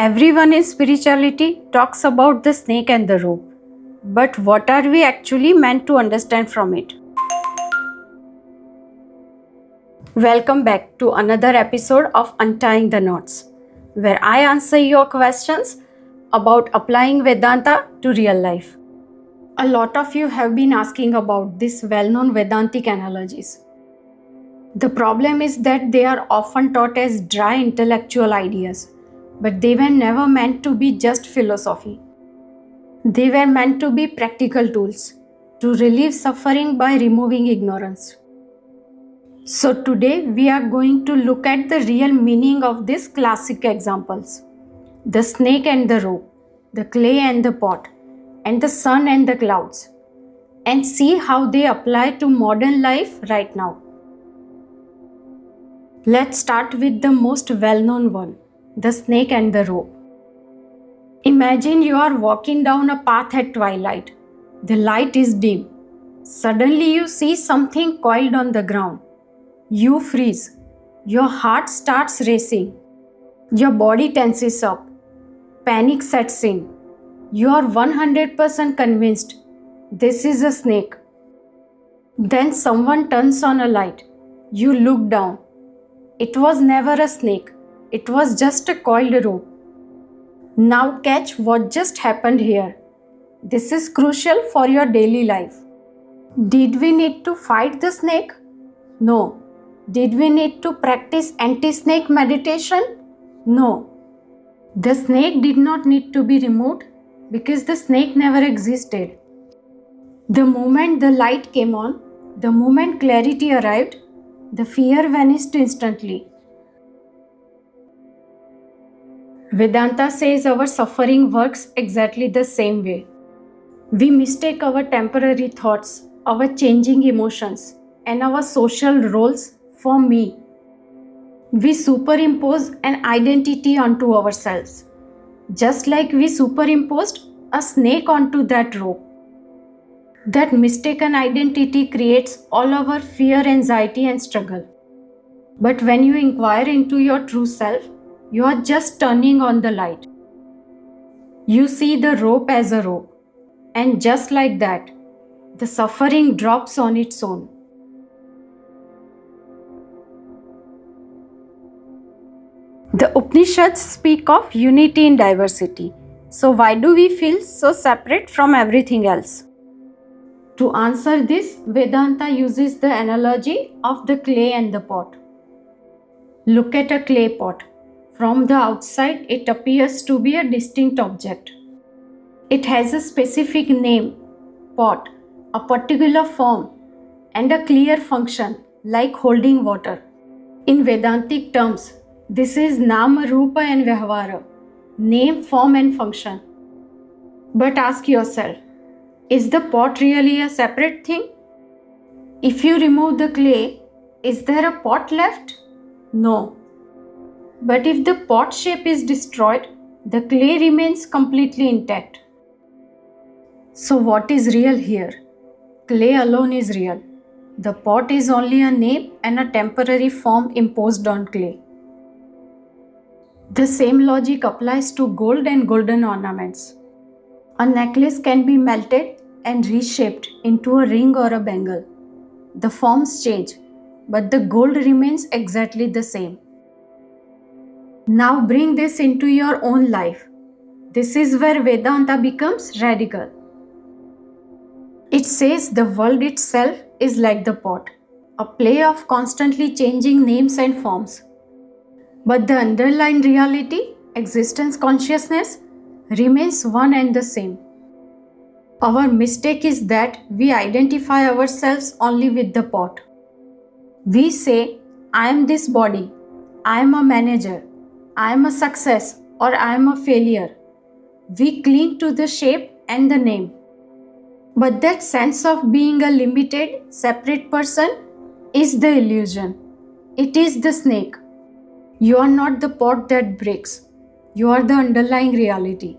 Everyone in spirituality talks about the snake and the rope. But what are we actually meant to understand from it? Welcome back to another episode of Untying the Knots, where I answer your questions about applying Vedanta to real life. A lot of you have been asking about these well-known Vedantic analogies. The problem is that they are often taught as dry intellectual ideas, but they were never meant to be just philosophy. They were meant to be practical tools to relieve suffering by removing ignorance. So today we are going to look at the real meaning of these classic examples: the snake and the rope, the clay and the pot, and the sun and the clouds, and see how they apply to modern life right now. Let's start with the most well-known one, the snake and the rope. Imagine you are walking down a path at twilight. The light is dim. Suddenly you see something coiled on the ground. You freeze. Your heart starts racing. Your body tenses up. Panic sets in. You are 100% convinced this is a snake. Then someone turns on a light. You look down. It was never a snake. It was just a coiled rope. Now catch what just happened here. This is crucial for your daily life. Did we need to fight the snake? No. Did we need to practice anti-snake meditation? No. The snake did not need to be removed because the snake never existed. The moment the light came on, the moment clarity arrived, the fear vanished instantly. Vedanta says our suffering works exactly the same way. We mistake our temporary thoughts, our changing emotions, and our social roles for me. We superimpose an identity onto ourselves, just like we superimposed a snake onto that rope. That mistaken identity creates all our fear, anxiety, and struggle. But when you inquire into your true self, you are just turning on the light. You see the rope as a rope, and just like that, the suffering drops on its own. The Upanishads speak of unity in diversity. So why do we feel so separate from everything else? To answer this, Vedanta uses the analogy of the clay and the pot. Look at a clay pot. From the outside, it appears to be a distinct object. It has a specific name, pot, a particular form, and a clear function, like holding water. In Vedantic terms, this is Nama, Rupa and Vyavahara, name, form and function. But ask yourself, is the pot really a separate thing? If you remove the clay, is there a pot left? No. But if the pot shape is destroyed, the clay remains completely intact. So what is real here? Clay alone is real. The pot is only a name and a temporary form imposed on clay. The same logic applies to gold and golden ornaments. A necklace can be melted and reshaped into a ring or a bangle. The forms change, but the gold remains exactly the same. Now bring this into your own life. This is where Vedanta becomes radical. It says the world itself is like the pot, a play of constantly changing names and forms. But the underlying reality, existence consciousness, remains one and the same. Our mistake is that we identify ourselves only with the pot. We say, I am this body, I am a manager, I am a success, or I am a failure. We cling to the shape and the name. But that sense of being a limited, separate person is the illusion. It is the snake. You are not the pot that breaks. You are the underlying reality.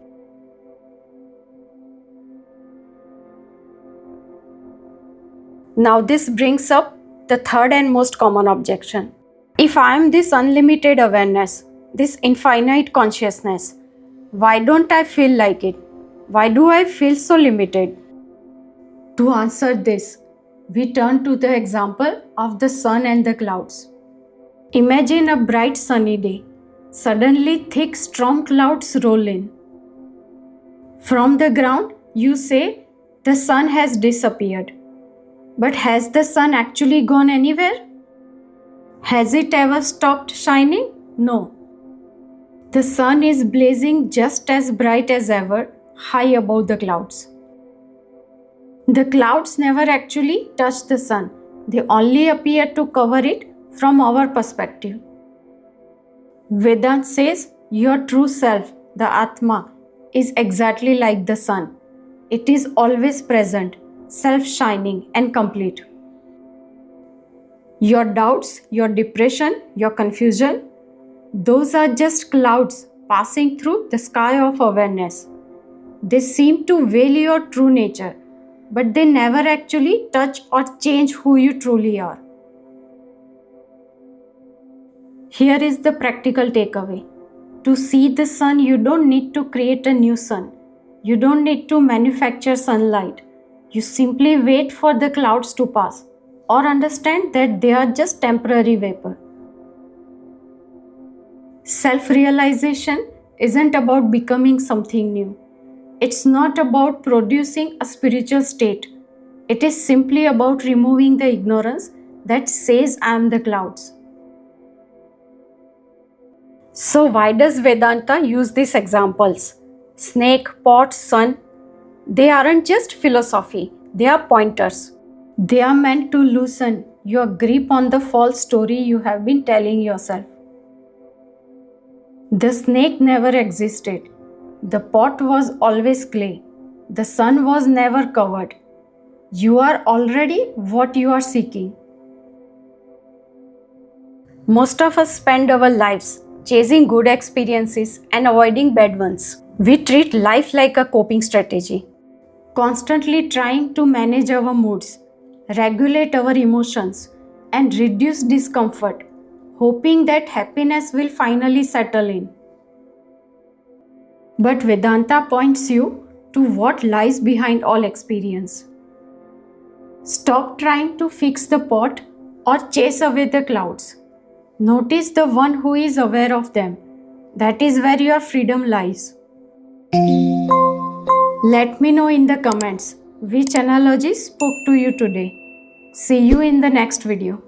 Now this brings up the third and most common objection. If I am this unlimited awareness, this infinite consciousness, Why don't I feel like it? Why do I feel so limited? To answer this, we turn to the example of the sun and the clouds. Imagine a bright sunny day. Suddenly, thick storm clouds roll in. From the ground, you say the sun has disappeared. But has the sun actually gone anywhere? Has it ever stopped shining? No. The sun is blazing just as bright as ever, high above the clouds. The clouds never actually touch the sun, they only appear to cover it from our perspective. Vedanta says your true self, the Atma, is exactly like the sun. It is always present, self-shining and complete. Your doubts, your depression, your confusion, those are just clouds passing through the sky of awareness. They seem to veil your true nature, but they never actually touch or change who you truly are. Here is the practical takeaway. To see the sun, you don't need to create a new sun. You don't need to manufacture sunlight. You simply wait for the clouds to pass or understand that they are just temporary vapor. Self-realization isn't about becoming something new. It's not about producing a spiritual state. It is simply about removing the ignorance that says I am the clouds. So why does Vedanta use these examples? Snake, pot, sun. They aren't just philosophy, they are pointers. They are meant to loosen your grip on the false story you have been telling yourself. The snake never existed. The pot was always clay. The sun was never covered. You are already what you are seeking. Most of us spend our lives chasing good experiences and avoiding bad ones. We treat life like a coping strategy, constantly trying to manage our moods, regulate our emotions, and reduce discomfort, hoping that happiness will finally settle in. But Vedanta points you to what lies behind all experience. Stop trying to fix the pot or chase away the clouds. Notice the one who is aware of them. That is where your freedom lies. Let me know in the comments which analogy spoke to you today. See you in the next video.